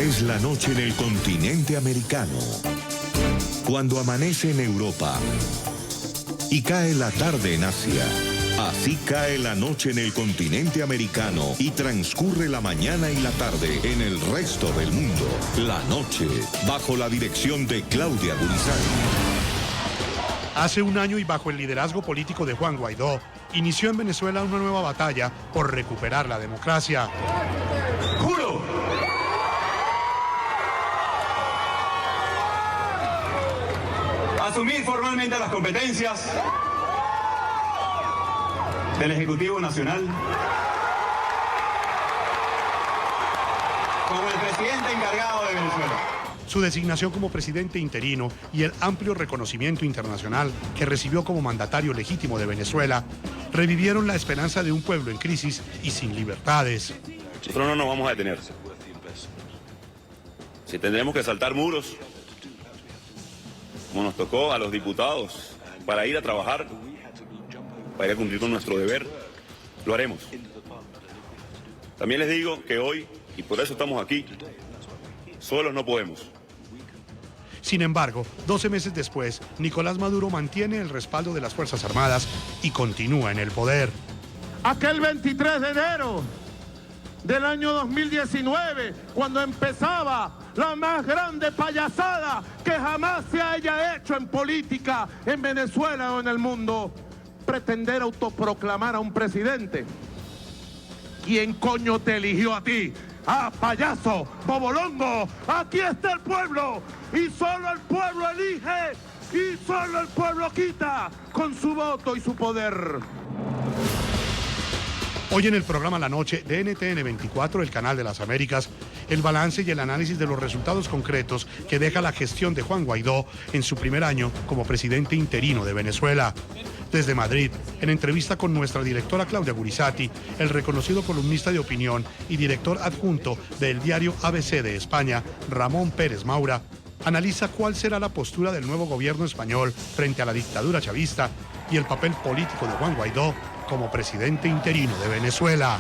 Es la noche en el continente americano. Cuando amanece en Europa y cae la tarde en Asia. Así cae la noche en el continente americano y transcurre la mañana y la tarde en el resto del mundo. La noche, bajo la dirección de Claudia Gurizati. Hace un año y bajo el liderazgo político de Juan Guaidó, inició en Venezuela una nueva batalla por recuperar la democracia. ¡Juro! Asumir formalmente las competencias del Ejecutivo Nacional como el presidente encargado de Venezuela. Su designación como presidente interino y el amplio reconocimiento internacional que recibió como mandatario legítimo de Venezuela revivieron la esperanza de un pueblo en crisis y sin libertades. Nosotros no nos vamos a detener. Si tendremos que saltar muros, como nos tocó a los diputados, para ir a trabajar, para ir a cumplir con nuestro deber, lo haremos. También les digo que hoy, y por eso estamos aquí, solos no podemos. Sin embargo, 12 meses después, Nicolás Maduro mantiene el respaldo de las Fuerzas Armadas y continúa en el poder. Aquel 23 de enero del año 2019, cuando empezaba la más grande payasada que jamás se haya hecho en política en Venezuela o en el mundo, pretender autoproclamar a un presidente. ¿Quién coño te eligió a ti? ¡Ah, payaso! ¡Bobolongo! ¡Aquí está el pueblo! Y solo el pueblo elige y solo el pueblo quita con su voto y su poder. Hoy en el programa La Noche de NTN 24, el canal de las Américas, el balance y el análisis de los resultados concretos que deja la gestión de Juan Guaidó en su primer año como presidente interino de Venezuela. Desde Madrid, en entrevista con nuestra directora Claudia Gurizati, el reconocido columnista de opinión y director adjunto del diario ABC de España, Ramón Pérez Maura, analiza cuál será la postura del nuevo gobierno español frente a la dictadura chavista y el papel político de Juan Guaidó como presidente interino de Venezuela.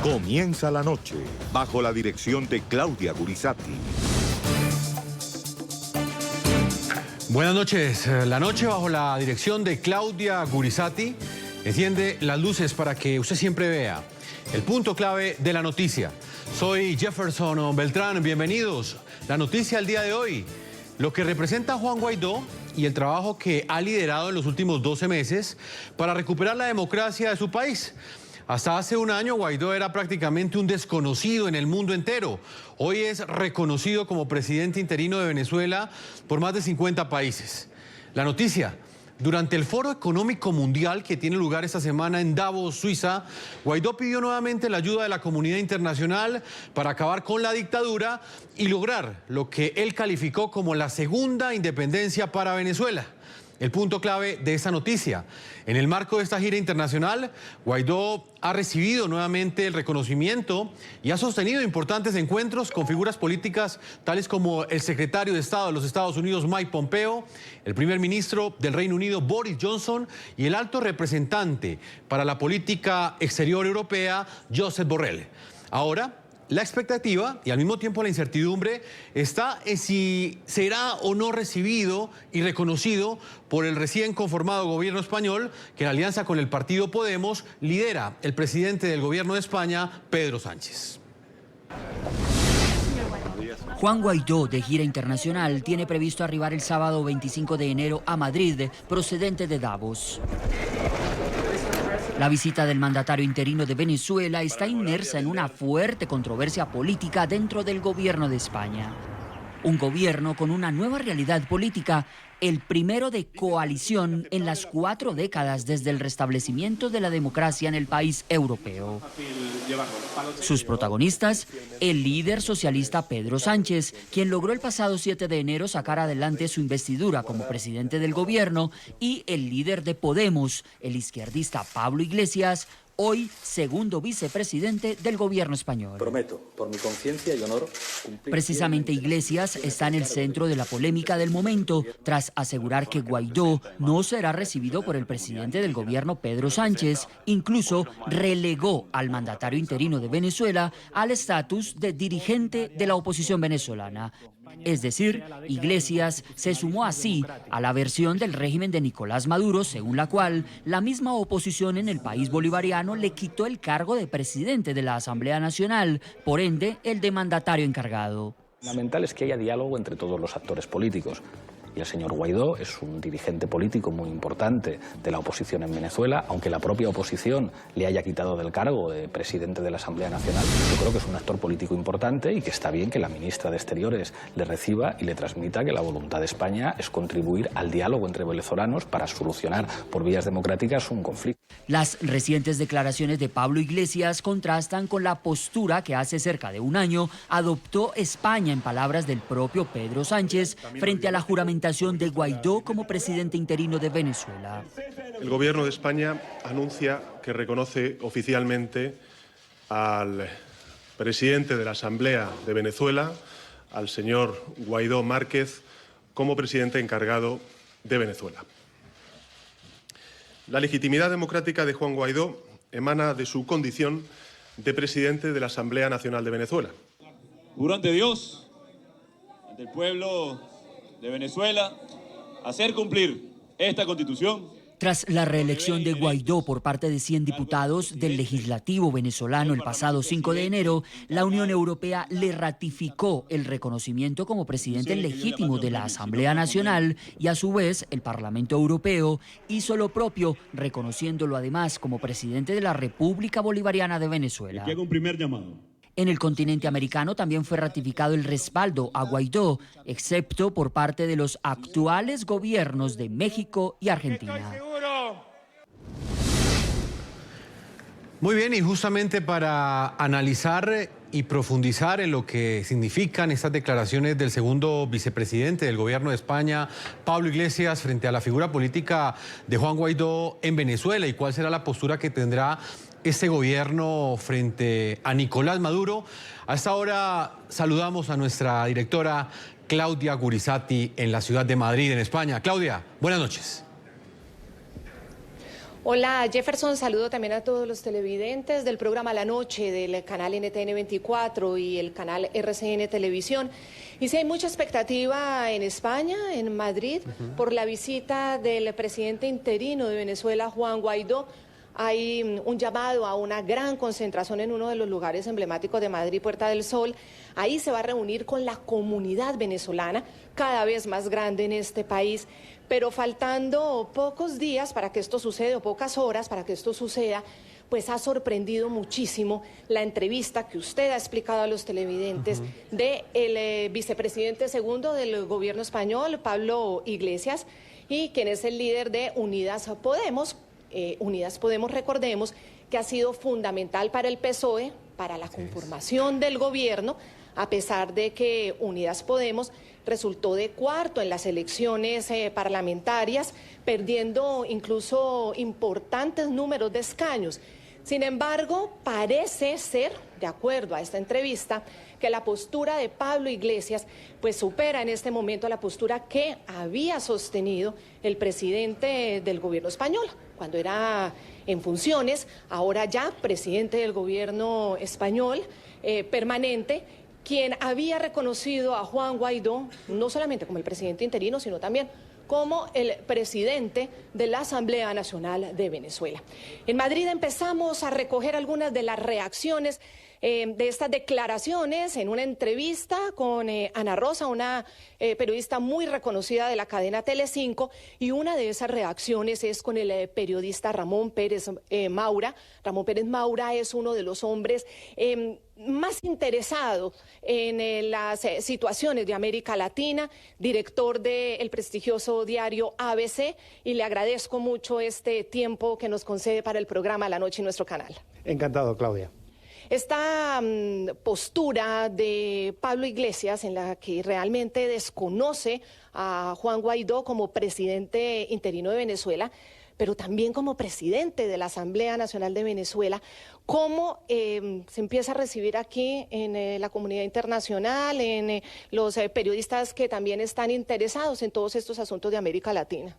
Comienza la noche, bajo la dirección de Claudia Gurizati. Buenas noches. La noche bajo la dirección de Claudia Gurizati enciende las luces para que usted siempre vea el punto clave de la noticia. Soy Jefferson Beltrán, bienvenidos. La noticia al día de hoy, lo que representa Juan Guaidó y el trabajo que ha liderado en los últimos 12 meses para recuperar la democracia de su país. Hasta hace un año Guaidó era prácticamente un desconocido en el mundo entero. Hoy es reconocido como presidente interino de Venezuela por más de 50 países. La noticia: durante el Foro Económico Mundial que tiene lugar esta semana en Davos, Suiza, Guaidó pidió nuevamente la ayuda de la comunidad internacional para acabar con la dictadura y lograr lo que él calificó como la segunda independencia para Venezuela. El punto clave de esta noticia: en el marco de esta gira internacional, Guaidó ha recibido nuevamente el reconocimiento y ha sostenido importantes encuentros con figuras políticas tales como el secretario de Estado de los Estados Unidos, Mike Pompeo, el primer ministro del Reino Unido, Boris Johnson, y el alto representante para la política exterior europea, Josep Borrell. Ahora, la expectativa y al mismo tiempo la incertidumbre está en si será o no recibido y reconocido por el recién conformado gobierno español que en alianza con el partido Podemos lidera el presidente del gobierno de España, Pedro Sánchez. Juan Guaidó, de gira internacional, tiene previsto arribar el sábado 25 de enero a Madrid, procedente de Davos. La visita del mandatario interino de Venezuela está inmersa en una fuerte controversia política dentro del gobierno de España. Un gobierno con una nueva realidad política, el primero de coalición en las 4 décadas desde el restablecimiento de la democracia en el país europeo. Sus protagonistas, el líder socialista Pedro Sánchez, quien logró el pasado 7 de enero sacar adelante su investidura como presidente del gobierno, y el líder de Podemos, el izquierdista Pablo Iglesias, hoy segundo vicepresidente del gobierno español. Prometo, por mi conciencia y honor, cumplir. Precisamente Iglesias está en el centro de la polémica del momento, tras asegurar que Guaidó no será recibido por el presidente del gobierno, Pedro Sánchez. Incluso relegó al mandatario interino de Venezuela al estatus de dirigente de la oposición venezolana. Es decir, Iglesias se sumó así a la versión del régimen de Nicolás Maduro, según la cual la misma oposición en el país bolivariano le quitó el cargo de presidente de la Asamblea Nacional, por ende, el de mandatario encargado. Lo fundamental es que haya diálogo entre todos los actores políticos. Y el señor Guaidó es un dirigente político muy importante de la oposición en Venezuela, aunque la propia oposición le haya quitado del cargo de presidente de la Asamblea Nacional. Yo creo que es un actor político importante y que está bien que la ministra de Exteriores le reciba y le transmita que la voluntad de España es contribuir al diálogo entre venezolanos para solucionar por vías democráticas un conflicto. Las recientes declaraciones de Pablo Iglesias contrastan con la postura que hace cerca de un año adoptó España, en palabras del propio Pedro Sánchez, frente a la juramentación de Guaidó como presidente interino de Venezuela. El gobierno de España anuncia que reconoce oficialmente al presidente de la Asamblea de Venezuela, al señor Guaidó Márquez, como presidente encargado de Venezuela. La legitimidad democrática de Juan Guaidó emana de su condición de presidente de la Asamblea Nacional de Venezuela. Juro ante Dios, ante el pueblo de Venezuela, hacer cumplir esta Constitución. Tras la reelección de Guaidó por parte de 100 diputados del legislativo venezolano el pasado 5 de enero, la Unión Europea le ratificó el reconocimiento como presidente legítimo de la Asamblea Nacional y a su vez el Parlamento Europeo hizo lo propio, reconociéndolo además como presidente de la República Bolivariana de Venezuela. Aquí hago un primer llamado. En el continente americano también fue ratificado el respaldo a Guaidó, excepto por parte de los actuales gobiernos de México y Argentina. Muy bien, y justamente para analizar y profundizar en lo que significan estas declaraciones del segundo vicepresidente del gobierno de España, Pablo Iglesias, frente a la figura política de Juan Guaidó en Venezuela y cuál será la postura que tendrá este gobierno frente a Nicolás Maduro. A esta hora saludamos a nuestra directora Claudia Gurisati en la ciudad de Madrid, en España. Claudia, buenas noches. Hola Jefferson, saludo también a todos los televidentes del programa La Noche del canal NTN 24 y el canal RCN Televisión. Y sí, hay mucha expectativa en España, en Madrid, por la visita del presidente interino de Venezuela, Juan Guaidó. Hay un llamado a una gran concentración en uno de los lugares emblemáticos de Madrid, Puerta del Sol. Ahí se va a reunir con la comunidad venezolana, cada vez más grande en este país. Pero faltando pocos días para que esto suceda, o pocas horas para que esto suceda, pues ha sorprendido muchísimo la entrevista que usted ha explicado a los televidentes del vicepresidente segundo del gobierno español, Pablo Iglesias, y quien es el líder de Unidas Podemos. Unidas Podemos, recordemos, que ha sido fundamental para el PSOE, para la conformación del gobierno, a pesar de que Unidas Podemos resultó de cuarto en las elecciones parlamentarias, perdiendo incluso importantes números de escaños. Sin embargo, parece ser, de acuerdo a esta entrevista, que la postura de Pablo Iglesias pues supera en este momento a la postura que había sostenido el presidente del gobierno español cuando era en funciones, ahora ya presidente del gobierno español permanente, quien había reconocido a Juan Guaidó no solamente como el presidente interino, sino también como el presidente de la Asamblea Nacional de Venezuela. En Madrid empezamos a recoger algunas de las reacciones de estas declaraciones en una entrevista con Ana Rosa, una periodista muy reconocida de la cadena Telecinco, y una de esas reacciones es con el periodista Ramón Pérez Maura. Ramón Pérez Maura es uno de los hombres más interesado en las situaciones de América Latina, director del prestigioso diario ABC, y le agradezco mucho este tiempo que nos concede para el programa La Noche en nuestro canal. Encantado, Claudia. Esta postura de Pablo Iglesias, en la que realmente desconoce a Juan Guaidó como presidente interino de Venezuela, pero también como presidente de la Asamblea Nacional de Venezuela. ¿Cómo se empieza a recibir aquí en la comunidad internacional, en los periodistas que también están interesados en todos estos asuntos de América Latina?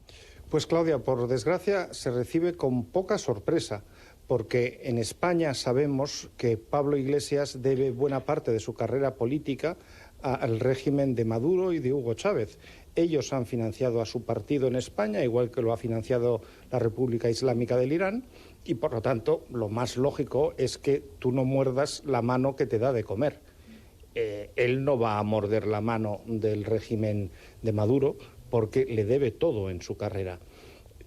Pues Claudia, por desgracia se recibe con poca sorpresa, porque en España sabemos que Pablo Iglesias debe buena parte de su carrera política al régimen de Maduro y de Hugo Chávez. Ellos han financiado a su partido en España, igual que lo ha financiado la República Islámica del Irán, y por lo tanto lo más lógico es que tú no muerdas la mano que te da de comer. Él no va a morder la mano del régimen de Maduro porque le debe todo en su carrera.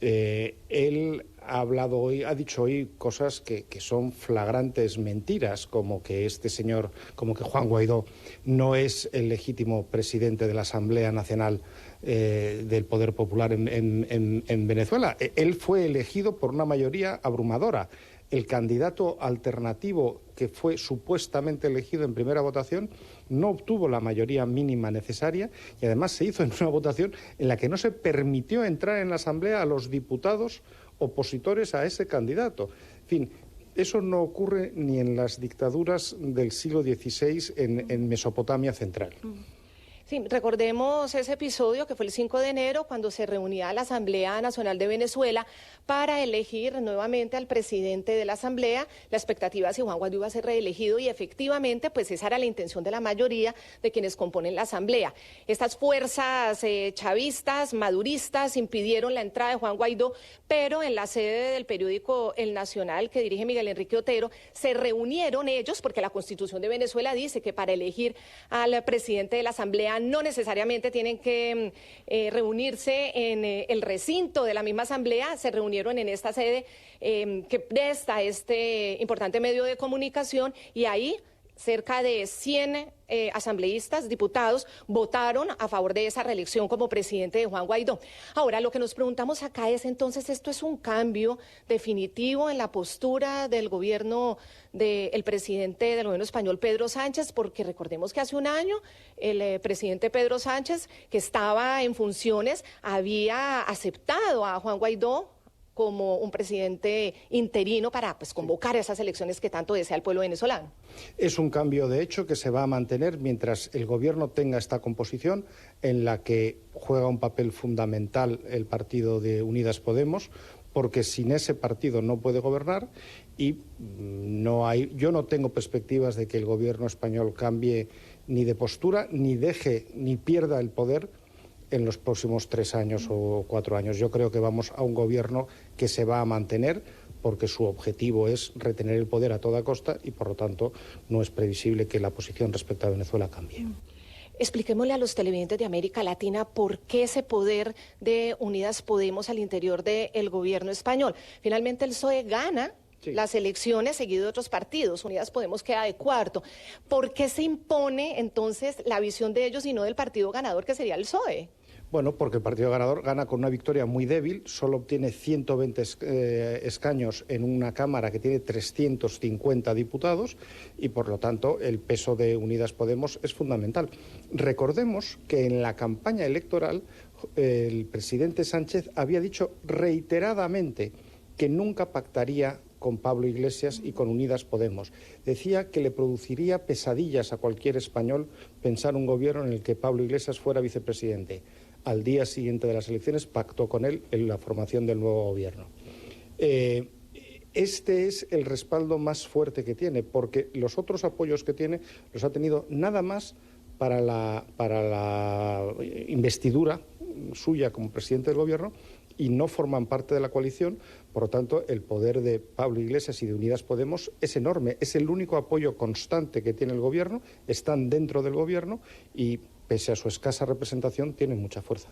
Él ha hablado hoy, ha dicho hoy cosas que son flagrantes mentiras, como que este señor, como que Juan Guaidó no es el legítimo presidente de la Asamblea Nacional del Poder Popular en Venezuela. Él fue elegido por una mayoría abrumadora. El candidato alternativo que fue supuestamente elegido en primera votación no obtuvo la mayoría mínima necesaria y además se hizo en una votación en la que no se permitió entrar en la Asamblea a los diputados opositores a ese candidato. En fin, eso no ocurre ni en las dictaduras del siglo XVI en Mesopotamia central. Sí, recordemos ese episodio que fue el 5 de enero cuando se reunía la Asamblea Nacional de Venezuela para elegir nuevamente al presidente de la Asamblea. La expectativa es si Juan Guaidó iba a ser reelegido y efectivamente pues esa era la intención de la mayoría de quienes componen la Asamblea. Estas fuerzas chavistas, maduristas impidieron la entrada de Juan Guaidó, pero en la sede del periódico El Nacional que dirige Miguel Enrique Otero se reunieron ellos porque la Constitución de Venezuela dice que para elegir al presidente de la Asamblea no necesariamente tienen que reunirse en el recinto de la misma asamblea, se reunieron en esta sede que presta este importante medio de comunicación y ahí cerca de 100 asambleístas, diputados, votaron a favor de esa reelección como presidente de Juan Guaidó. Ahora, lo que nos preguntamos acá es, entonces, ¿esto es un cambio definitivo en la postura del gobierno del presidente del gobierno español, Pedro Sánchez? Porque recordemos que hace un año el presidente Pedro Sánchez, que estaba en funciones, había aceptado a Juan Guaidó como un presidente interino para convocar esas elecciones que tanto desea el pueblo venezolano. Es un cambio de hecho que se va a mantener mientras el gobierno tenga esta composición en la que juega un papel fundamental el partido de Unidas Podemos, porque sin ese partido no puede gobernar y yo no tengo perspectivas de que el gobierno español cambie ni de postura, ni pierda el poder en los próximos 3 años o 4 años. Yo creo que vamos a un gobierno que se va a mantener porque su objetivo es retener el poder a toda costa y, por lo tanto, no es previsible que la posición respecto a Venezuela cambie. Expliquémosle a los televidentes de América Latina por qué ese poder de Unidas Podemos al interior del gobierno español. Finalmente el PSOE gana las elecciones seguido de otros partidos. Unidas Podemos queda de cuarto. ¿Por qué se impone entonces la visión de ellos y no del partido ganador que sería el PSOE? Bueno, porque el partido ganador gana con una victoria muy débil, solo obtiene 120 escaños en una Cámara que tiene 350 diputados y, por lo tanto, el peso de Unidas Podemos es fundamental. Recordemos que en la campaña electoral el presidente Sánchez había dicho reiteradamente que nunca pactaría con Pablo Iglesias y con Unidas Podemos. Decía que le produciría pesadillas a cualquier español pensar un gobierno en el que Pablo Iglesias fuera vicepresidente. Al día siguiente de las elecciones pactó con él en la formación del nuevo gobierno. Este es el respaldo más fuerte que tiene, porque los otros apoyos que tiene los ha tenido nada más para la investidura suya como presidente del gobierno y no forman parte de la coalición. Por lo tanto, el poder de Pablo Iglesias y de Unidas Podemos es enorme. Es el único apoyo constante que tiene el gobierno, están dentro del gobierno y, pese a su escasa representación, tienen mucha fuerza.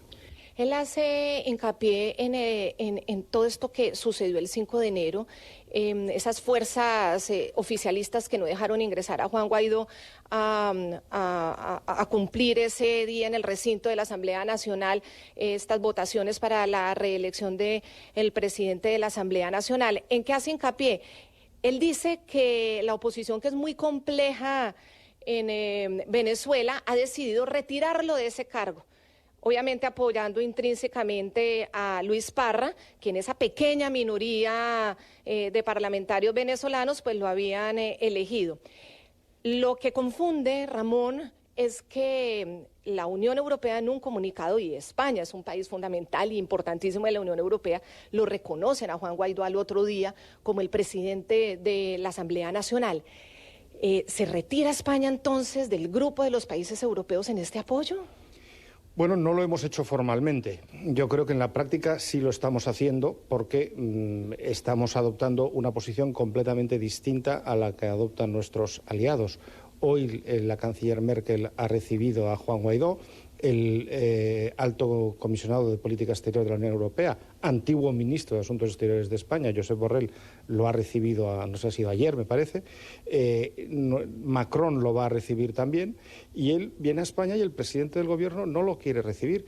Él hace hincapié en todo esto que sucedió el 5 de enero, esas fuerzas oficialistas que no dejaron ingresar a Juan Guaidó a cumplir ese día en el recinto de la Asamblea Nacional, estas votaciones para la reelección del presidente de la Asamblea Nacional. ¿En qué hace hincapié? Él dice que la oposición, que es muy compleja en Venezuela, ha decidido retirarlo de ese cargo. obviamente apoyando intrínsecamente a Luis Parra, que en esa pequeña minoría de parlamentarios venezolanos pues lo habían elegido. Lo que confunde, Ramón, es que la Unión Europea en un comunicado, y España es un país fundamental e importantísimo de la Unión Europea, lo reconocen a Juan Guaidó al otro día como el presidente de la Asamblea Nacional. ¿Se retira España entonces del grupo de los países europeos en este apoyo? Bueno, no lo hemos hecho formalmente. Yo creo que en la práctica sí lo estamos haciendo porque estamos adoptando una posición completamente distinta a la que adoptan nuestros aliados. Hoy la canciller Merkel ha recibido a Juan Guaidó, el alto comisionado de Política Exterior de la Unión Europea, antiguo ministro de Asuntos Exteriores de España, Josep Borrell, lo ha recibido, no sé si ha sido ayer, me parece, Macron lo va a recibir también, y él viene a España y el presidente del gobierno no lo quiere recibir.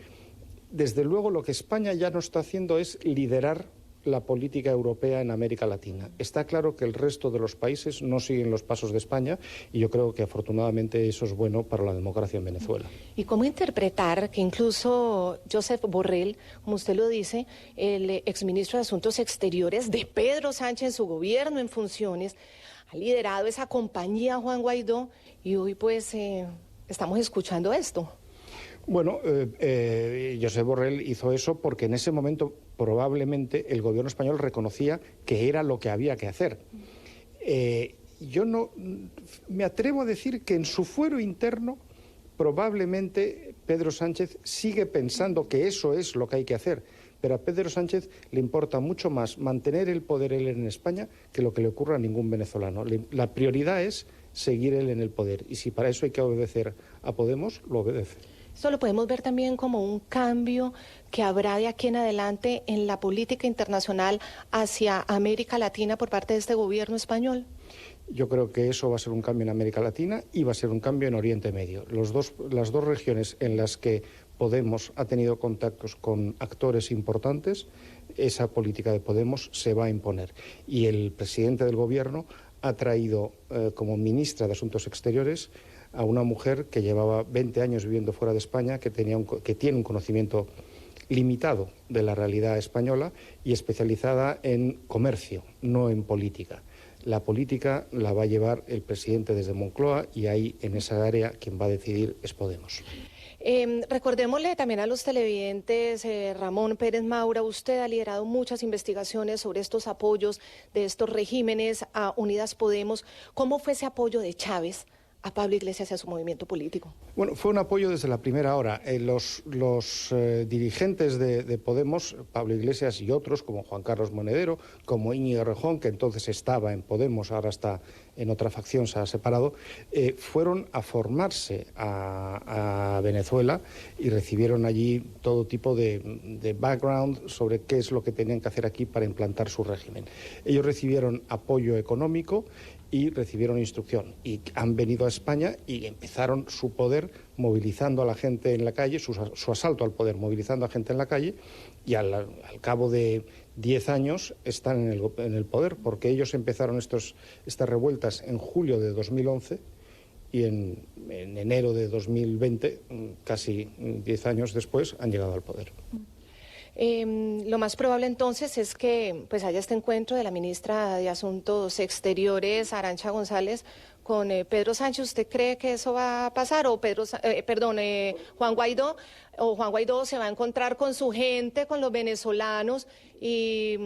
Desde luego, lo que España ya no está haciendo es liderar la política europea en América Latina. Está claro que el resto de los países no siguen los pasos de España y yo creo que afortunadamente eso es bueno para la democracia en Venezuela. ¿Y cómo interpretar que incluso Josep Borrell, como usted lo dice, el exministro de Asuntos Exteriores de Pedro Sánchez en su gobierno en funciones, ha liderado esa compañía Juan Guaidó y hoy pues estamos escuchando esto? Bueno, Josep Borrell hizo eso porque en ese momento probablemente el gobierno español reconocía que era lo que había que hacer. Yo no me atrevo a decir que en su fuero interno probablemente Pedro Sánchez sigue pensando que eso es lo que hay que hacer, pero a Pedro Sánchez le importa mucho más mantener el poder él en España que lo que le ocurra a ningún venezolano. La prioridad es seguir él en el poder y si para eso hay que obedecer a Podemos, lo obedece. Esto lo podemos ver también como un cambio que habrá de aquí en adelante en la política internacional hacia América Latina por parte de este gobierno español. Yo creo que eso va a ser un cambio en América Latina y va a ser un cambio en Oriente Medio. Las dos regiones en las que Podemos ha tenido contactos con actores importantes, esa política de Podemos se va a imponer. Y el presidente del gobierno ha traído como ministra de Asuntos Exteriores a una mujer que llevaba 20 años viviendo fuera de España, que tiene un conocimiento limitado de la realidad española y especializada en comercio, no en política. La política la va a llevar el presidente desde Moncloa y ahí, en esa área, quien va a decidir es Podemos. Recordémosle también a los televidentes, Ramón Pérez Maura, usted ha liderado muchas investigaciones sobre estos apoyos de estos regímenes a Unidas Podemos. ¿Cómo fue ese apoyo de Chávez a Pablo Iglesias y a su movimiento político? Bueno, fue un apoyo desde la primera hora. Los dirigentes de Podemos, Pablo Iglesias y otros, como Juan Carlos Monedero, como Íñigo Errejón, que entonces estaba en Podemos, ahora está en otra facción, se ha separado, fueron a formarse a Venezuela y recibieron allí todo tipo de background sobre qué es lo que tenían que hacer aquí para implantar su régimen. Ellos recibieron apoyo económico y recibieron instrucción y han venido a España y empezaron su poder movilizando a la gente en la calle, su asalto al poder movilizando a gente en la calle y al cabo de 10 años están en el poder porque ellos empezaron estas revueltas en julio de 2011 y en enero de 2020, casi 10 años después, han llegado al poder. Lo más probable entonces es que pues haya este encuentro de la ministra de Asuntos Exteriores, Arantxa González, con Pedro Sánchez. ¿Usted cree que eso va a pasar? O Juan Guaidó se va a encontrar con su gente, con los venezolanos y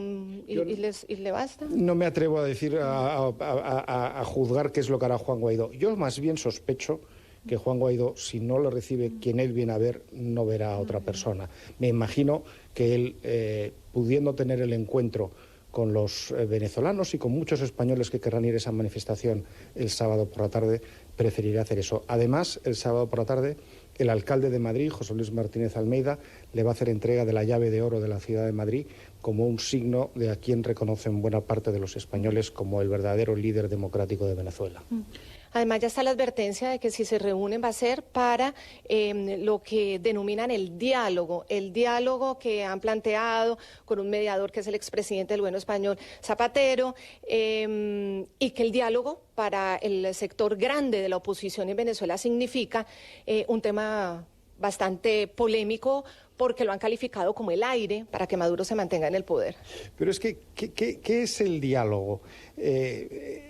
le basta. No me atrevo a decir, a juzgar qué es lo que hará Juan Guaidó. Yo más bien sospecho que Juan Guaidó, si no lo recibe quien él viene a ver, no verá a otra persona. Me imagino que él, pudiendo tener el encuentro con los venezolanos y con muchos españoles que querrán ir a esa manifestación el sábado por la tarde, preferirá hacer eso. Además, el sábado por la tarde, el alcalde de Madrid, José Luis Martínez Almeida, le va a hacer entrega de la llave de oro de la ciudad de Madrid como un signo de a quien reconocen buena parte de los españoles como el verdadero líder democrático de Venezuela. Además, ya está la advertencia de que si se reúnen va a ser para lo que denominan el diálogo que han planteado con un mediador que es el expresidente del gobierno español, Zapatero, y que el diálogo para el sector grande de la oposición en Venezuela significa un tema bastante polémico porque lo han calificado como el aire para que Maduro se mantenga en el poder. Pero es que, ¿qué es el diálogo? El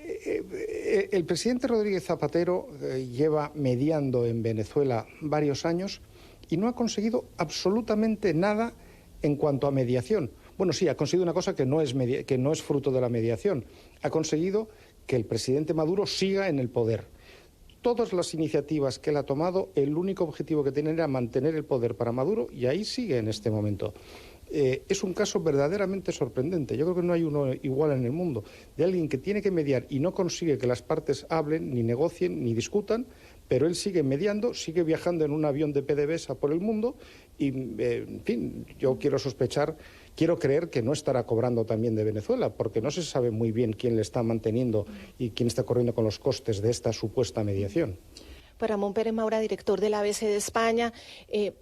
presidente Rodríguez Zapatero lleva mediando en Venezuela varios años y no ha conseguido absolutamente nada en cuanto a mediación. Bueno, sí, ha conseguido una cosa que no es fruto de la mediación. Ha conseguido que el presidente Maduro siga en el poder. Todas las iniciativas que él ha tomado, el único objetivo que tienen era mantener el poder para Maduro y ahí sigue en este momento. Es un caso verdaderamente sorprendente. Yo creo que no hay uno igual en el mundo, de alguien que tiene que mediar y no consigue que las partes hablen, ni negocien, ni discutan, pero él sigue mediando, sigue viajando en un avión de PDVSA por el mundo y, en fin, yo quiero creer que no estará cobrando también de Venezuela, porque no se sabe muy bien quién le está manteniendo y quién está corriendo con los costes de esta supuesta mediación. Pues Ramón Pérez Maura, director del ABC de España,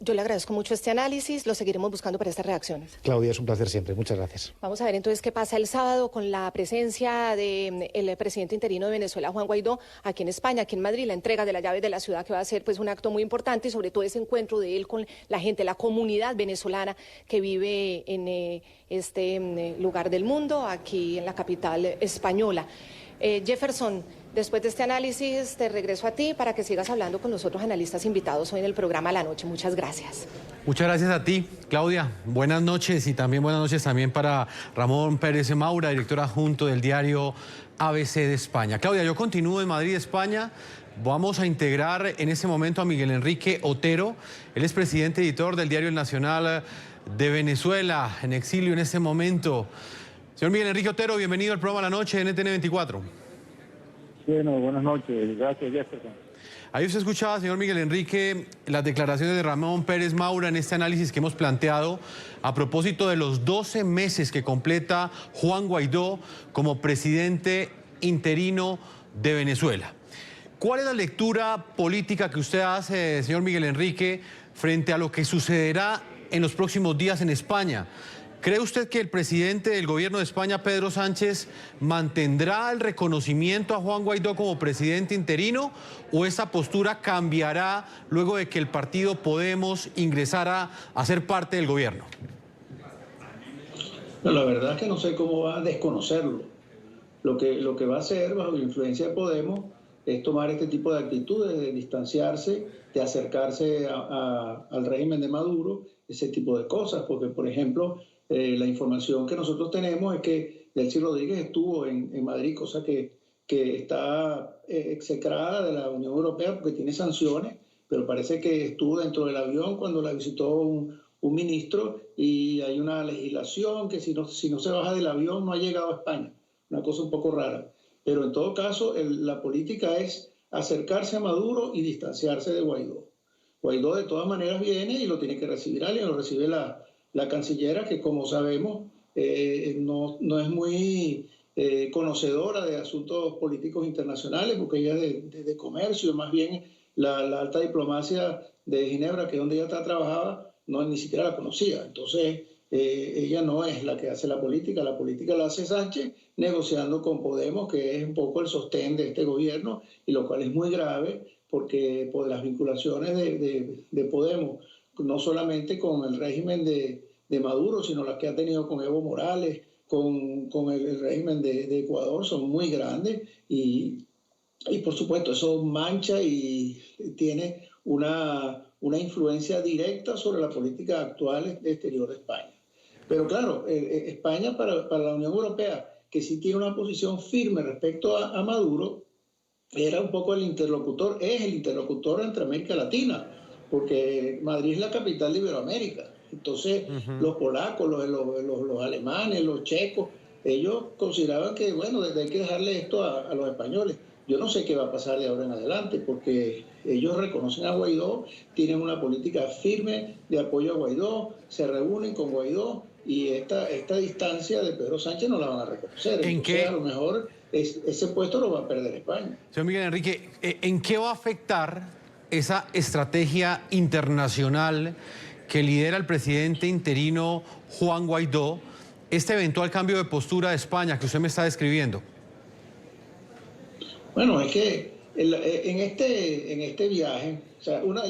yo le agradezco mucho este análisis, lo seguiremos buscando para estas reacciones. Claudia, es un placer siempre, muchas gracias. Vamos a ver entonces qué pasa el sábado con la presencia del presidente interino de Venezuela, Juan Guaidó, aquí en España, aquí en Madrid, la entrega de las llaves de la ciudad, que va a ser pues un acto muy importante, y sobre todo ese encuentro de él con la gente, la comunidad venezolana que vive en este lugar del mundo, aquí en la capital española. Jefferson, después de este análisis te regreso a ti para que sigas hablando con los otros analistas invitados hoy en el programa La Noche. Muchas gracias. Muchas gracias a ti, Claudia. Buenas noches y también buenas noches también para Ramón Pérez Maura, director adjunto del diario ABC de España. Claudia, yo continúo en Madrid, España. Vamos a integrar en este momento a Miguel Enrique Otero. Él es presidente editor del diario El Nacional de Venezuela, en exilio en este momento. Señor Miguel Enrique Otero, bienvenido al programa La Noche de NTN 24. Bueno, buenas noches. Gracias, Jefferson. Ahí usted escuchaba, señor Miguel Enrique, las declaraciones de Ramón Pérez Maura en este análisis que hemos planteado a propósito de los 12 meses que completa Juan Guaidó como presidente interino de Venezuela. ¿Cuál es la lectura política que usted hace, señor Miguel Enrique, frente a lo que sucederá en los próximos días en España? ¿Cree usted que el presidente del gobierno de España, Pedro Sánchez, mantendrá el reconocimiento a Juan Guaidó como presidente interino o esa postura cambiará luego de que el partido Podemos ingresara a ser parte del gobierno? No, la verdad es que no sé cómo va a desconocerlo. Lo que va a hacer bajo la influencia de Podemos es tomar este tipo de actitudes, de distanciarse, de acercarse al régimen de Maduro, ese tipo de cosas, porque, por ejemplo, la información que nosotros tenemos es que Delcy Rodríguez estuvo en Madrid, cosa que está execrada de la Unión Europea porque tiene sanciones, pero parece que estuvo dentro del avión cuando la visitó un ministro y hay una legislación que si no se baja del avión no ha llegado a España, una cosa un poco rara. Pero en todo caso la política es acercarse a Maduro y distanciarse de Guaidó. Guaidó de todas maneras viene y lo tiene que recibir alguien, lo recibe la cancillera, que como sabemos no es muy conocedora de asuntos políticos internacionales, porque ella es de comercio, más bien la alta diplomacia de Ginebra, que es donde ella trabajaba, ni siquiera la conocía. Entonces ella no es la que hace la política la hace Sánchez negociando con Podemos, que es un poco el sostén de este gobierno, y lo cual es muy grave porque por las vinculaciones de Podemos, no solamente con el régimen de Maduro, sino las que ha tenido con Evo Morales, con el régimen de Ecuador, son muy grandes y por supuesto eso mancha y tiene una influencia directa sobre la política actual de exterior de España. Pero claro, España para la Unión Europea, que sí tiene una posición firme respecto a Maduro, era un poco es el interlocutor entre América Latina, porque Madrid es la capital de Iberoamérica. Entonces, los polacos, los alemanes, los checos, ellos consideraban que, bueno, hay que dejarle esto a los españoles. Yo no sé qué va a pasar de ahora en adelante, porque ellos reconocen a Guaidó, tienen una política firme de apoyo a Guaidó, se reúnen con Guaidó, y esta distancia de Pedro Sánchez no la van a reconocer. Entonces, a lo mejor ese puesto lo va a perder España. Señor Miguel Enrique, ¿en qué va a afectar esa estrategia internacional que lidera el presidente interino Juan Guaidó, este eventual cambio de postura de España que usted me está describiendo? Bueno, es que En este viaje, o sea, uno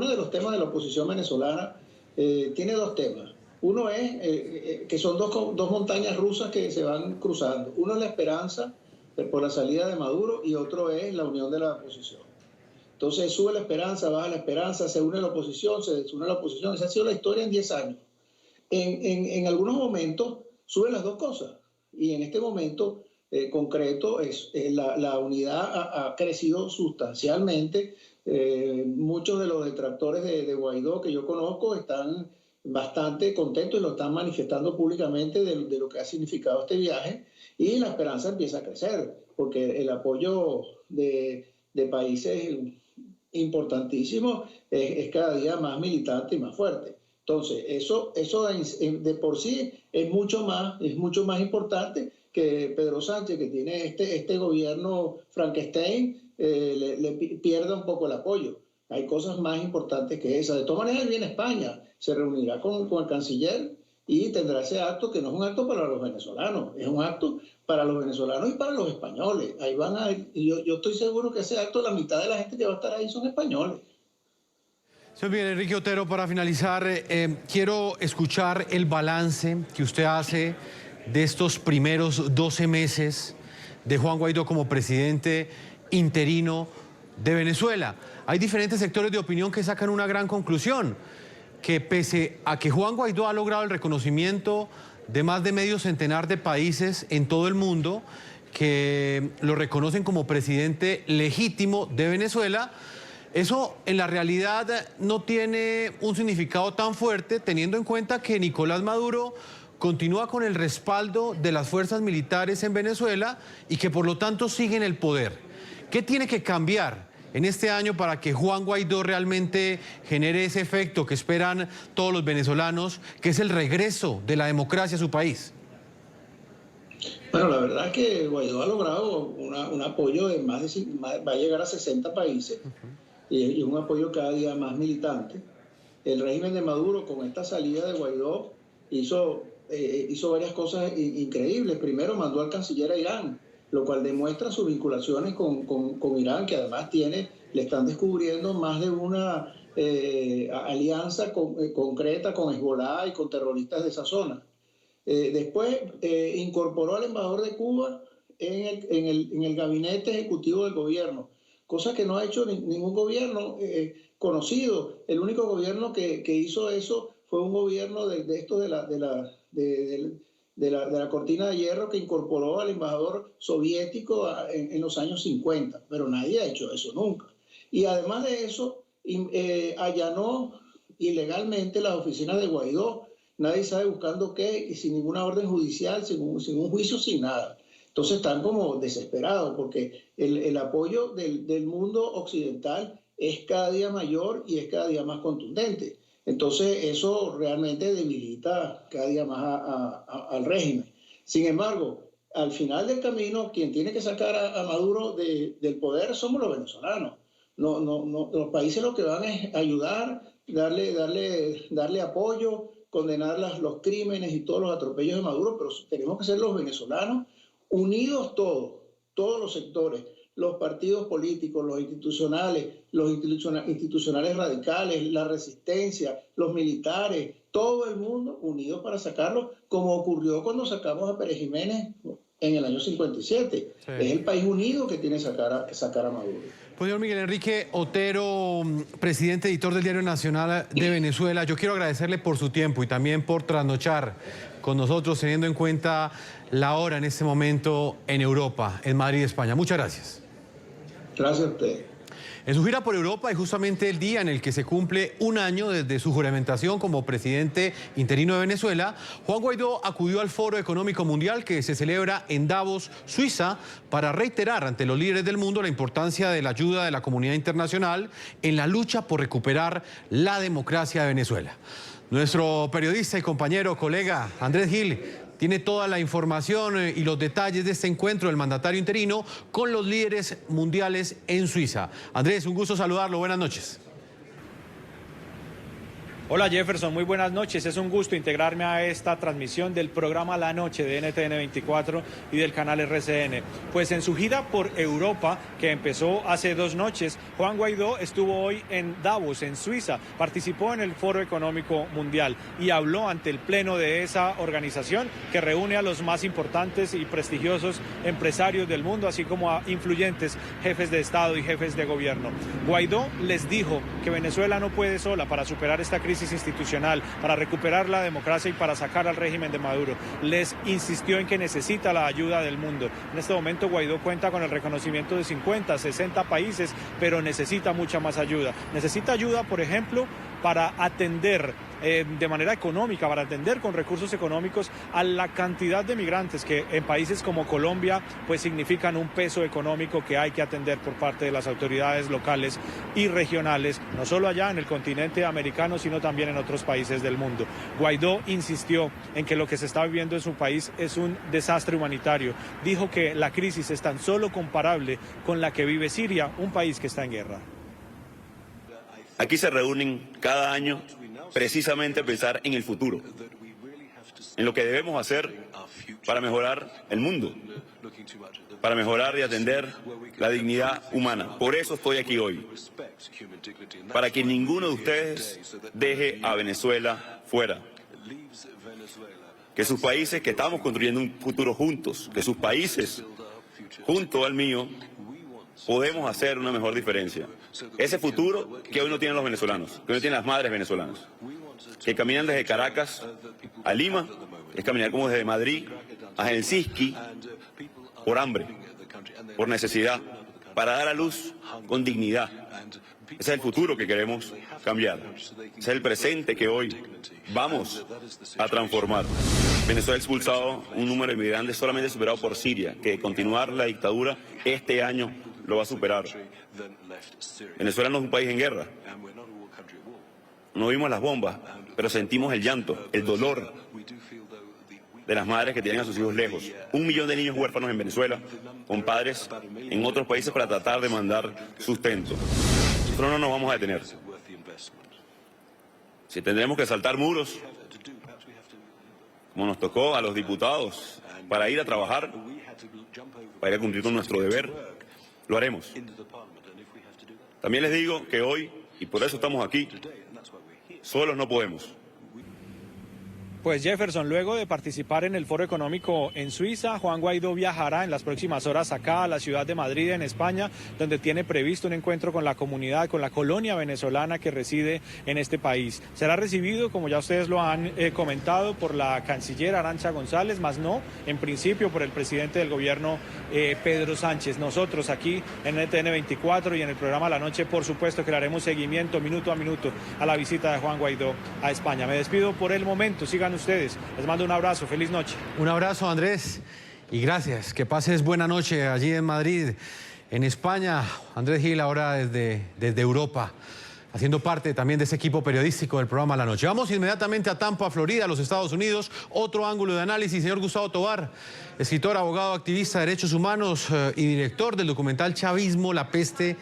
de los temas de la oposición venezolana tiene dos temas. Uno es que son dos montañas rusas que se van cruzando. Uno es la esperanza por la salida de Maduro y otro es la unión de la oposición. Entonces sube la esperanza, baja la esperanza, se une la oposición, se desune la oposición. Esa ha sido la historia en 10 años. En algunos momentos suben las dos cosas y en este momento concreto la unidad ha crecido sustancialmente. Muchos de los detractores de Guaidó que yo conozco están bastante contentos y lo están manifestando públicamente de lo que ha significado este viaje, y la esperanza empieza a crecer porque el apoyo de países importantísimos es cada día más militante y más fuerte. Entonces, eso de por sí es mucho más importante que Pedro Sánchez, que tiene este gobierno Frankenstein, le pierda un poco el apoyo. Hay cosas más importantes que esa. De todas maneras, él viene a España, se reunirá con el canciller y tendrá ese acto que no es un acto para los venezolanos, es un acto para los venezolanos y para los españoles. Ahí yo estoy seguro que ese acto, la mitad de la gente que va a estar ahí son españoles. Señor Miguel Enrique Otero, para finalizar, quiero escuchar el balance que usted hace de estos primeros 12 meses de Juan Guaidó como presidente interino de Venezuela. Hay diferentes sectores de opinión que sacan una gran conclusión, que pese a que Juan Guaidó ha logrado el reconocimiento de más de medio centenar de países en todo el mundo, que lo reconocen como presidente legítimo de Venezuela, eso en la realidad no tiene un significado tan fuerte, teniendo en cuenta que Nicolás Maduro continúa con el respaldo de las fuerzas militares en Venezuela y que por lo tanto sigue en el poder. ¿Qué tiene que cambiar en este año para que Juan Guaidó realmente genere ese efecto que esperan todos los venezolanos, que es el regreso de la democracia a su país? Bueno, la verdad es que Guaidó ha logrado un apoyo de va a llegar a 60 países y un apoyo cada día más militante. El régimen de Maduro, con esta salida de Guaidó, hizo varias cosas increíbles. Primero mandó al canciller a Irán, lo cual demuestra sus vinculaciones con Irán, que además le están descubriendo más de una alianza concreta con Hezbollah y con terroristas de esa zona. Después incorporó al embajador de Cuba en el gabinete ejecutivo del gobierno, cosa que no ha hecho ningún gobierno conocido. El único gobierno que hizo eso fue un gobierno de la cortina de hierro, que incorporó al embajador soviético en los años 50, pero nadie ha hecho eso nunca. Y además de eso, allanó ilegalmente las oficinas de Guaidó, nadie sabe buscando qué, y sin ninguna orden judicial, sin un juicio, sin nada. Entonces están como desesperados porque el apoyo del mundo occidental es cada día mayor y es cada día más contundente. Entonces eso realmente debilita cada día más al régimen. Sin embargo, al final del camino, quien tiene que sacar a Maduro del poder somos los venezolanos. No, los países lo que van es ayudar, darle apoyo, condenar los crímenes y todos los atropellos de Maduro, pero tenemos que ser los venezolanos unidos todos los sectores, los partidos políticos, los institucionales radicales, la resistencia, los militares, todo el mundo unidos para sacarlo, como ocurrió cuando sacamos a Pérez Jiménez en el año 57. Sí. Es el país unido que tiene que sacar a Maduro. Pues, señor Miguel Enrique Otero, presidente editor del Diario Nacional de Venezuela, yo quiero agradecerle por su tiempo y también por trasnochar con nosotros, teniendo en cuenta la hora en este momento en Europa, en Madrid, España. Muchas gracias. Gracias a usted. En su gira por Europa y justamente el día en el que se cumple un año desde su juramentación como presidente interino de Venezuela, Juan Guaidó acudió al Foro Económico Mundial que se celebra en Davos, Suiza, para reiterar ante los líderes del mundo la importancia de la ayuda de la comunidad internacional en la lucha por recuperar la democracia de Venezuela. Nuestro periodista y compañero, colega Andrés Gil, tiene toda la información y los detalles de este encuentro del mandatario interino con los líderes mundiales en Suiza. Andrés, un gusto saludarlo. Buenas noches. Hola Jefferson, muy buenas noches. Es un gusto integrarme a esta transmisión del programa La Noche de NTN 24 y del canal RCN. Pues en su gira por Europa, que empezó hace 2 noches, Juan Guaidó estuvo hoy en Davos, en Suiza. Participó en el Foro Económico Mundial y habló ante el pleno de esa organización que reúne a los más importantes y prestigiosos empresarios del mundo, así como a influyentes jefes de Estado y jefes de gobierno. Guaidó les dijo que Venezuela no puede sola para superar esta crisis institucional, para recuperar la democracia y para sacar al régimen de Maduro. Les insistió en que necesita la ayuda del mundo. En este momento Guaidó cuenta con el reconocimiento de 50, 60 países, pero necesita mucha más ayuda. Necesita ayuda, por ejemplo, para atender de manera económica, para atender con recursos económicos a la cantidad de migrantes que en países como Colombia pues significan un peso económico que hay que atender por parte de las autoridades locales y regionales, no solo allá en el continente americano, sino también en otros países del mundo. Guaidó insistió en que lo que se está viviendo en su país es un desastre humanitario. Dijo que la crisis es tan solo comparable con la que vive Siria, un país que está en guerra. Aquí se reúnen cada año precisamente a pensar en el futuro, en lo que debemos hacer para mejorar el mundo, para mejorar y atender la dignidad humana. Por eso estoy aquí hoy, para que ninguno de ustedes deje a Venezuela fuera. Que sus países, que estamos construyendo un futuro juntos, que sus países, junto al mío, podemos hacer una mejor diferencia. Ese futuro que hoy no tienen los venezolanos, que hoy no tienen las madres venezolanas, que caminan desde Caracas a Lima, es caminar como desde Madrid a Helsinki por hambre, por necesidad, para dar a luz con dignidad. Ese es el futuro que queremos cambiar. Ese es el presente que hoy vamos a transformar. Venezuela ha expulsado un número de inmigrantes solamente superado por Siria, que continuar la dictadura este año lo va a superar. Venezuela no es un país en guerra. No vimos las bombas, pero sentimos el llanto, el dolor de las madres que tienen a sus hijos lejos. 1 millón de niños huérfanos en Venezuela, con padres en otros países para tratar de mandar sustento. Nosotros no nos vamos a detener. Si tendremos que saltar muros, como nos tocó a los diputados, para ir a trabajar, para ir a cumplir con nuestro deber, lo haremos. También les digo que hoy, y por eso estamos aquí, solos no podemos. Pues Jefferson, luego de participar en el Foro Económico en Suiza, Juan Guaidó viajará en las próximas horas acá a la ciudad de Madrid, en España, donde tiene previsto un encuentro con la comunidad, con la colonia venezolana que reside en este país. Será recibido, como ya ustedes lo han comentado, por la canciller Arantxa González, más no, en principio, por el presidente del gobierno, Pedro Sánchez. Nosotros aquí en NTN 24 y en el programa La Noche, por supuesto que le haremos seguimiento minuto a minuto a la visita de Juan Guaidó a España. Me despido por el momento, sigan ustedes. Les mando un abrazo, feliz noche. Un abrazo, Andrés, y gracias. Que pases buena noche allí en Madrid, en España. Andrés Gil ahora desde Europa, haciendo parte también de ese equipo periodístico del programa La Noche. Vamos inmediatamente a Tampa, Florida, a los Estados Unidos. Otro ángulo de análisis, señor Gustavo Tovar, escritor, abogado, activista de derechos humanos y director del documental Chavismo, la peste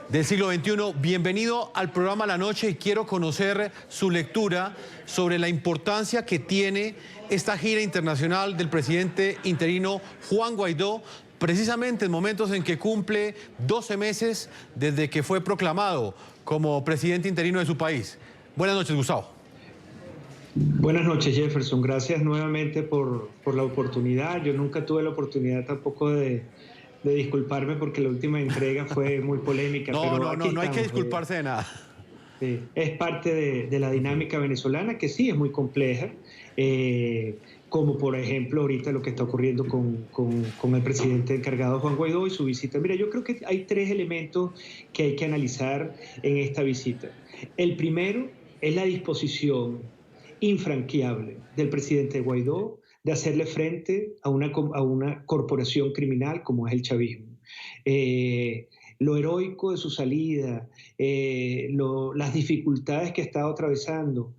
del siglo XXI. Bienvenido al programa La Noche y quiero conocer su lectura sobre la importancia que tiene esta gira internacional del presidente interino Juan Guaidó, precisamente en momentos en que cumple 12 meses desde que fue proclamado como presidente interino de su país. Buenas noches, Gustavo. Buenas noches, Jefferson. Gracias nuevamente por la oportunidad. Yo nunca tuve la oportunidad tampoco de disculparme porque la última entrega fue muy polémica. No hay que disculparse de nada. Sí, es parte de la dinámica venezolana, que sí es muy compleja, como por ejemplo ahorita lo que está ocurriendo con el presidente encargado Juan Guaidó y su visita. Mira, yo creo que hay 3 elementos que hay que analizar en esta visita. El primero es la disposición infranqueable del presidente Guaidó de hacerle frente a una corporación criminal como es el chavismo. Lo heroico de su salida, las dificultades que ha estado atravesando,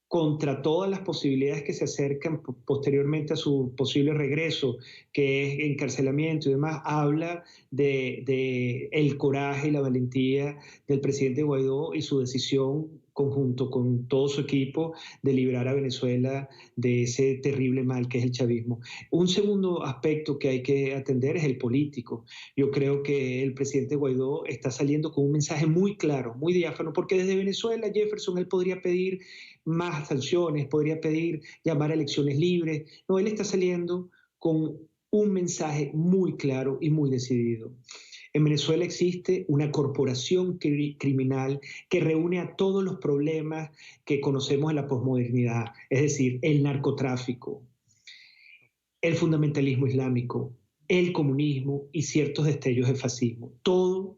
contra todas las posibilidades que se acercan posteriormente a su posible regreso, que es encarcelamiento y demás, habla de el coraje y la valentía del presidente Guaidó y su decisión conjunto con todo su equipo de liberar a Venezuela de ese terrible mal que es el chavismo. Un segundo aspecto que hay que atender es el político. Yo creo que el presidente Guaidó está saliendo con un mensaje muy claro, muy diáfano, porque desde Venezuela, Jefferson, él podría pedir más sanciones, podría pedir llamar a elecciones libres. No, él está saliendo con un mensaje muy claro y muy decidido. En Venezuela existe una corporación criminal que reúne a todos los problemas que conocemos en la posmodernidad, es decir, el narcotráfico, el fundamentalismo islámico, el comunismo y ciertos destellos de fascismo. Todo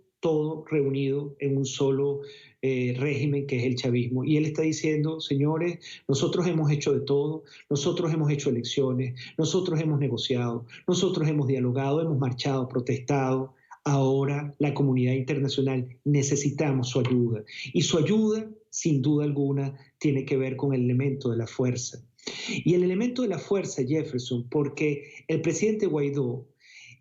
reunido en un solo régimen que es el chavismo. Y él está diciendo, señores, nosotros hemos hecho de todo, nosotros hemos hecho elecciones, nosotros hemos negociado, nosotros hemos dialogado, hemos marchado, protestado. Ahora la comunidad internacional necesitamos su ayuda. Y su ayuda, sin duda alguna, tiene que ver con el elemento de la fuerza. Y el elemento de la fuerza, Jefferson, porque el presidente Guaidó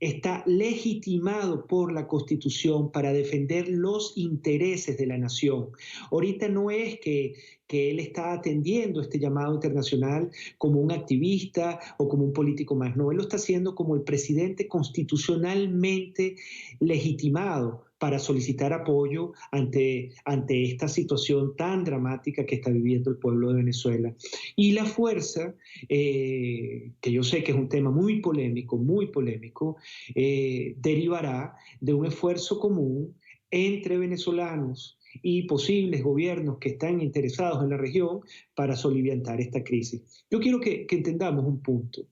está legitimado por la Constitución para defender los intereses de la nación. Ahorita no es que él está atendiendo este llamado internacional como un activista o como un político más. No, él lo está haciendo como el presidente constitucionalmente legitimado para solicitar apoyo ante esta situación tan dramática que está viviendo el pueblo de Venezuela. Y la fuerza, que yo sé que es un tema muy polémico, derivará de un esfuerzo común entre venezolanos y posibles gobiernos que están interesados en la región para soliviantar esta crisis. Yo quiero que entendamos un punto.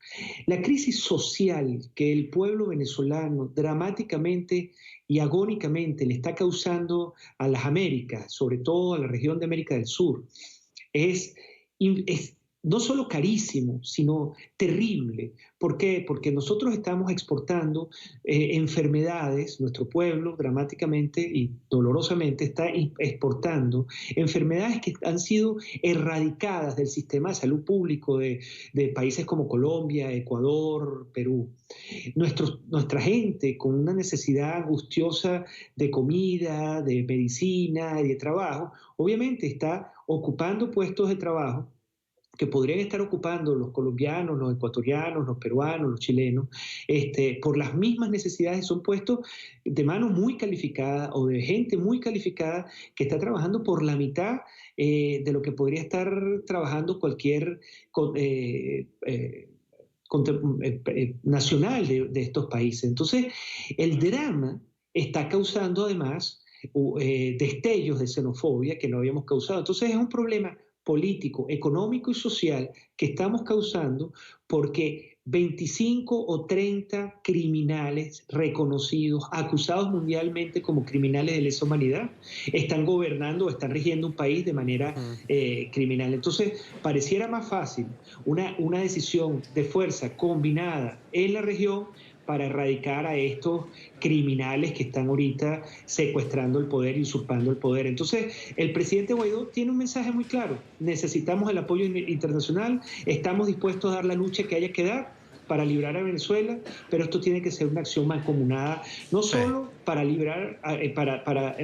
La crisis social que el pueblo venezolano dramáticamente y agónicamente le está causando a las Américas, sobre todo a la región de América del Sur, es no solo carísimo, sino terrible. ¿Por qué? Porque nosotros estamos exportando enfermedades, nuestro pueblo dramáticamente y dolorosamente está exportando enfermedades que han sido erradicadas del sistema de salud público de países como Colombia, Ecuador, Perú. Nuestra gente con una necesidad angustiosa de comida, de medicina y de trabajo, obviamente está ocupando puestos de trabajo que podrían estar ocupando los colombianos, los ecuatorianos, los peruanos, los chilenos, por las mismas necesidades. Son puestos de manos muy calificadas o de gente muy calificada que está trabajando por la mitad de lo que podría estar trabajando cualquier nacional de estos países. Entonces, el drama está causando además destellos de xenofobia que no habíamos causado. Entonces, es un problema político, económico y social que estamos causando porque 25 o 30 criminales reconocidos, acusados mundialmente como criminales de lesa humanidad, están gobernando o están rigiendo un país de manera criminal. Entonces, pareciera más fácil una decisión de fuerza combinada en la región para erradicar a estos criminales que están ahorita secuestrando el poder, usurpando el poder. Entonces, el presidente Guaidó tiene un mensaje muy claro. Necesitamos el apoyo internacional, estamos dispuestos a dar la lucha que haya que dar para librar a Venezuela, pero esto tiene que ser una acción mancomunada, no solo para librar,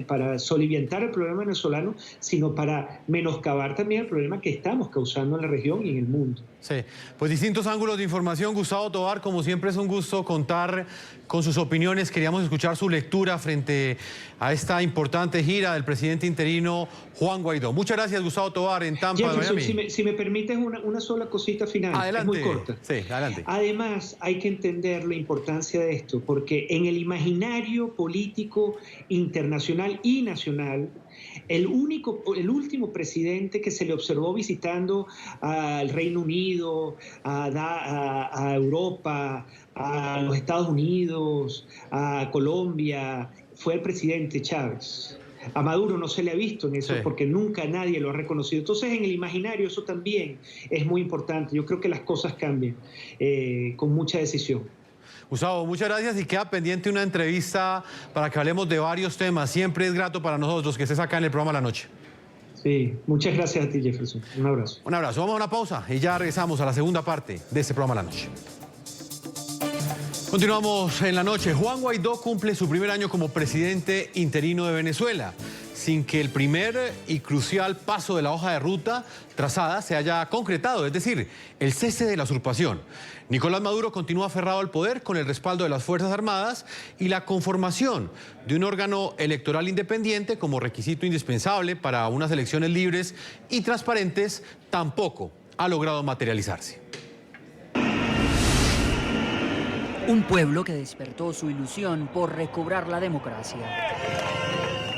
para soliviantar el problema venezolano, sino para menoscabar también el problema que estamos causando en la región y en el mundo. Sí, pues distintos ángulos de información. Gustavo Tovar, como siempre es un gusto contar con sus opiniones. Queríamos escuchar su lectura frente a esta importante gira del presidente interino Juan Guaidó. Muchas gracias, Gustavo Tovar, en Tampa, Miami. Si me permites una sola cosita final. Adelante. Es muy corta. Sí, adelante. Además, hay que entender la importancia de esto, porque en el imaginario político internacional y nacional, el último presidente que se le observó visitando al Reino Unido, a Europa, a los Estados Unidos, a Colombia, fue el presidente Chávez. A Maduro no se le ha visto en eso porque nunca nadie lo ha reconocido. Entonces, en el imaginario eso también es muy importante. Yo creo que las cosas cambian con mucha decisión. Gustavo, muchas gracias y queda pendiente una entrevista para que hablemos de varios temas. Siempre es grato para nosotros que estés acá en el programa La Noche. Sí, muchas gracias a ti, Jefferson. Un abrazo. Un abrazo. Vamos a una pausa y ya regresamos a la segunda parte de este programa La Noche. Continuamos en La Noche. Juan Guaidó cumple su primer año como presidente interino de Venezuela. sin que el primer y crucial paso de la hoja de ruta trazada se haya concretado, es decir, el cese de la usurpación. Nicolás Maduro continúa aferrado al poder con el respaldo de las Fuerzas Armadas y la conformación de un órgano electoral independiente como requisito indispensable para unas elecciones libres y transparentes tampoco ha logrado materializarse. Un pueblo que despertó su ilusión por recobrar la democracia.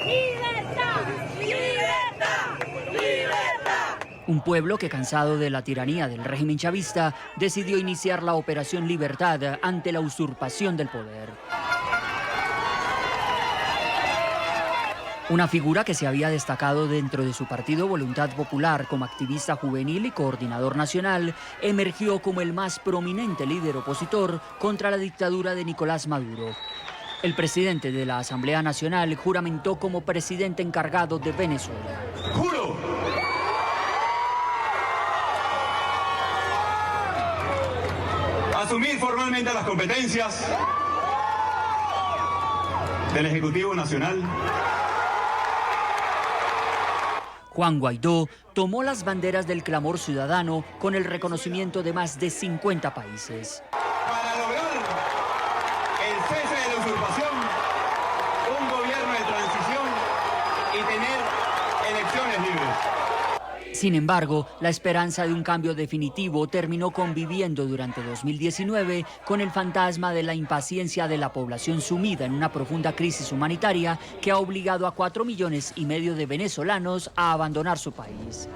¡Libertad! ¡Libertad! ¡Libertad! Un pueblo que, cansado de la tiranía del régimen chavista, decidió iniciar la Operación Libertad ante la usurpación del poder. Una figura que se había destacado dentro de su partido Voluntad Popular como activista juvenil y coordinador nacional, emergió como el más prominente líder opositor contra la dictadura de Nicolás Maduro. El presidente de la Asamblea Nacional juramentó como presidente encargado de Venezuela. ¡Juro! Asumir formalmente las competencias del Ejecutivo Nacional. Juan Guaidó tomó las banderas del clamor ciudadano con el reconocimiento de más de 50 países. Para lograr el cese de la usurpación, un gobierno de transición y tener elecciones libres. Sin embargo, la esperanza de un cambio definitivo terminó conviviendo durante 2019 con el fantasma de la impaciencia de la población sumida en una profunda crisis humanitaria que ha obligado a 4,5 millones de venezolanos a abandonar su país.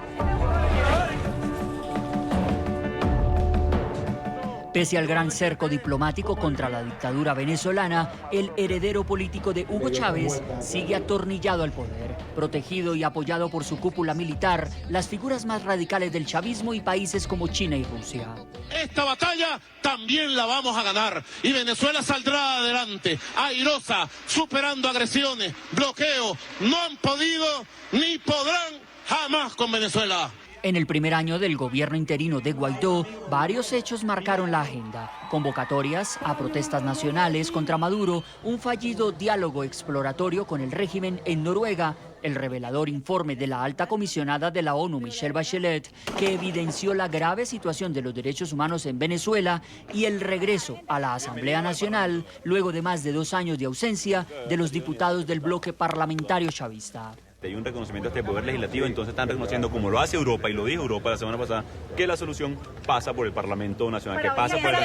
Pese al gran cerco diplomático contra la dictadura venezolana, el heredero político de Hugo Chávez sigue atornillado al poder, protegido y apoyado por su cúpula militar, las figuras más radicales del chavismo y países como China y Rusia. Esta batalla también la vamos a ganar y Venezuela saldrá adelante, airosa, superando agresiones, bloqueos. No han podido ni podrán jamás con Venezuela. En el primer año del gobierno interino de Guaidó, varios hechos marcaron la agenda. Convocatorias a protestas nacionales contra Maduro, un fallido diálogo exploratorio con el régimen en Noruega, el revelador informe de la alta comisionada de la ONU, Michelle Bachelet, que evidenció la grave situación de los derechos humanos en Venezuela y el regreso a la Asamblea Nacional, luego de más de 2 años de ausencia, de los diputados del bloque parlamentario chavista. Hay un reconocimiento a este poder legislativo, entonces están reconociendo, como lo hace Europa, y lo dijo Europa la semana pasada, que la solución pasa por el Parlamento Nacional, que pasa por el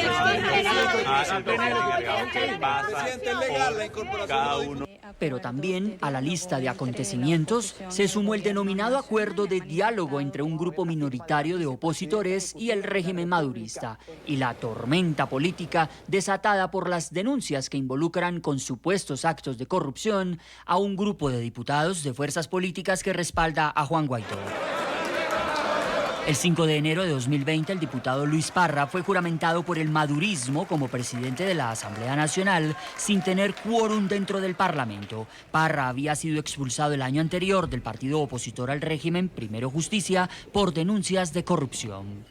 cada uno. Pero también a la lista de acontecimientos se sumó el denominado acuerdo de diálogo entre un grupo minoritario de opositores y el régimen madurista, y la tormenta política desatada por las denuncias que involucran con supuestos actos de corrupción a un grupo de diputados de fuerzas políticas que respalda a Juan Guaidó. El 5 de enero de 2020, el diputado Luis Parra fue juramentado por el madurismo como presidente de la Asamblea Nacional sin tener quórum dentro del Parlamento. Parra había sido expulsado el año anterior del partido opositor al régimen, Primero Justicia, por denuncias de corrupción.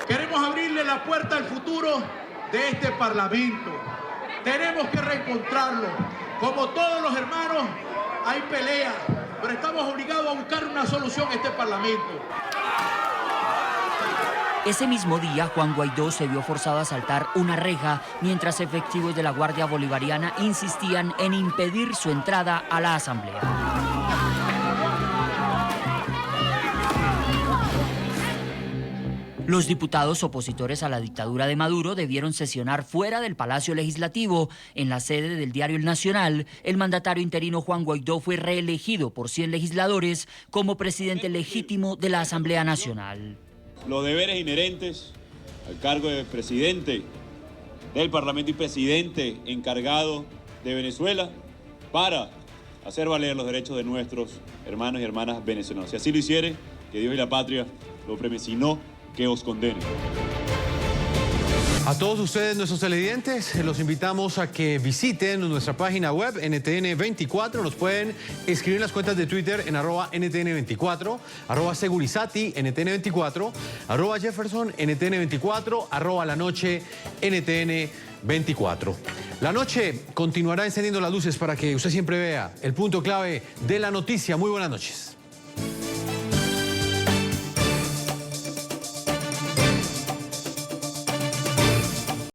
Queremos abrirle la puerta al futuro de este Parlamento. Tenemos que reencontrarlo. Como todos los hermanos, hay pelea, pero estamos obligados a buscar una solución a este Parlamento. Ese mismo día, Juan Guaidó se vio forzado a saltar una reja mientras efectivos de la Guardia Bolivariana insistían en impedir su entrada a la Asamblea. Los diputados opositores a la dictadura de Maduro debieron sesionar fuera del Palacio Legislativo. En la sede del diario El Nacional, el mandatario interino Juan Guaidó fue reelegido por 100 legisladores como presidente legítimo de la Asamblea Nacional. Los deberes inherentes al cargo de presidente del Parlamento y presidente encargado de Venezuela para hacer valer los derechos de nuestros hermanos y hermanas venezolanos. Si así lo hiciere, que Dios y la patria lo premien, si no, que os condene. A todos ustedes, nuestros televidentes, los invitamos a que visiten nuestra página web NTN24. Nos pueden escribir en las cuentas de Twitter en @NTN24, @Segurizati NTN24, @Jefferson NTN24, @La Noche NTN24. 24. La noche continuará encendiendo las luces para que usted siempre vea el punto clave de la noticia. Muy buenas noches.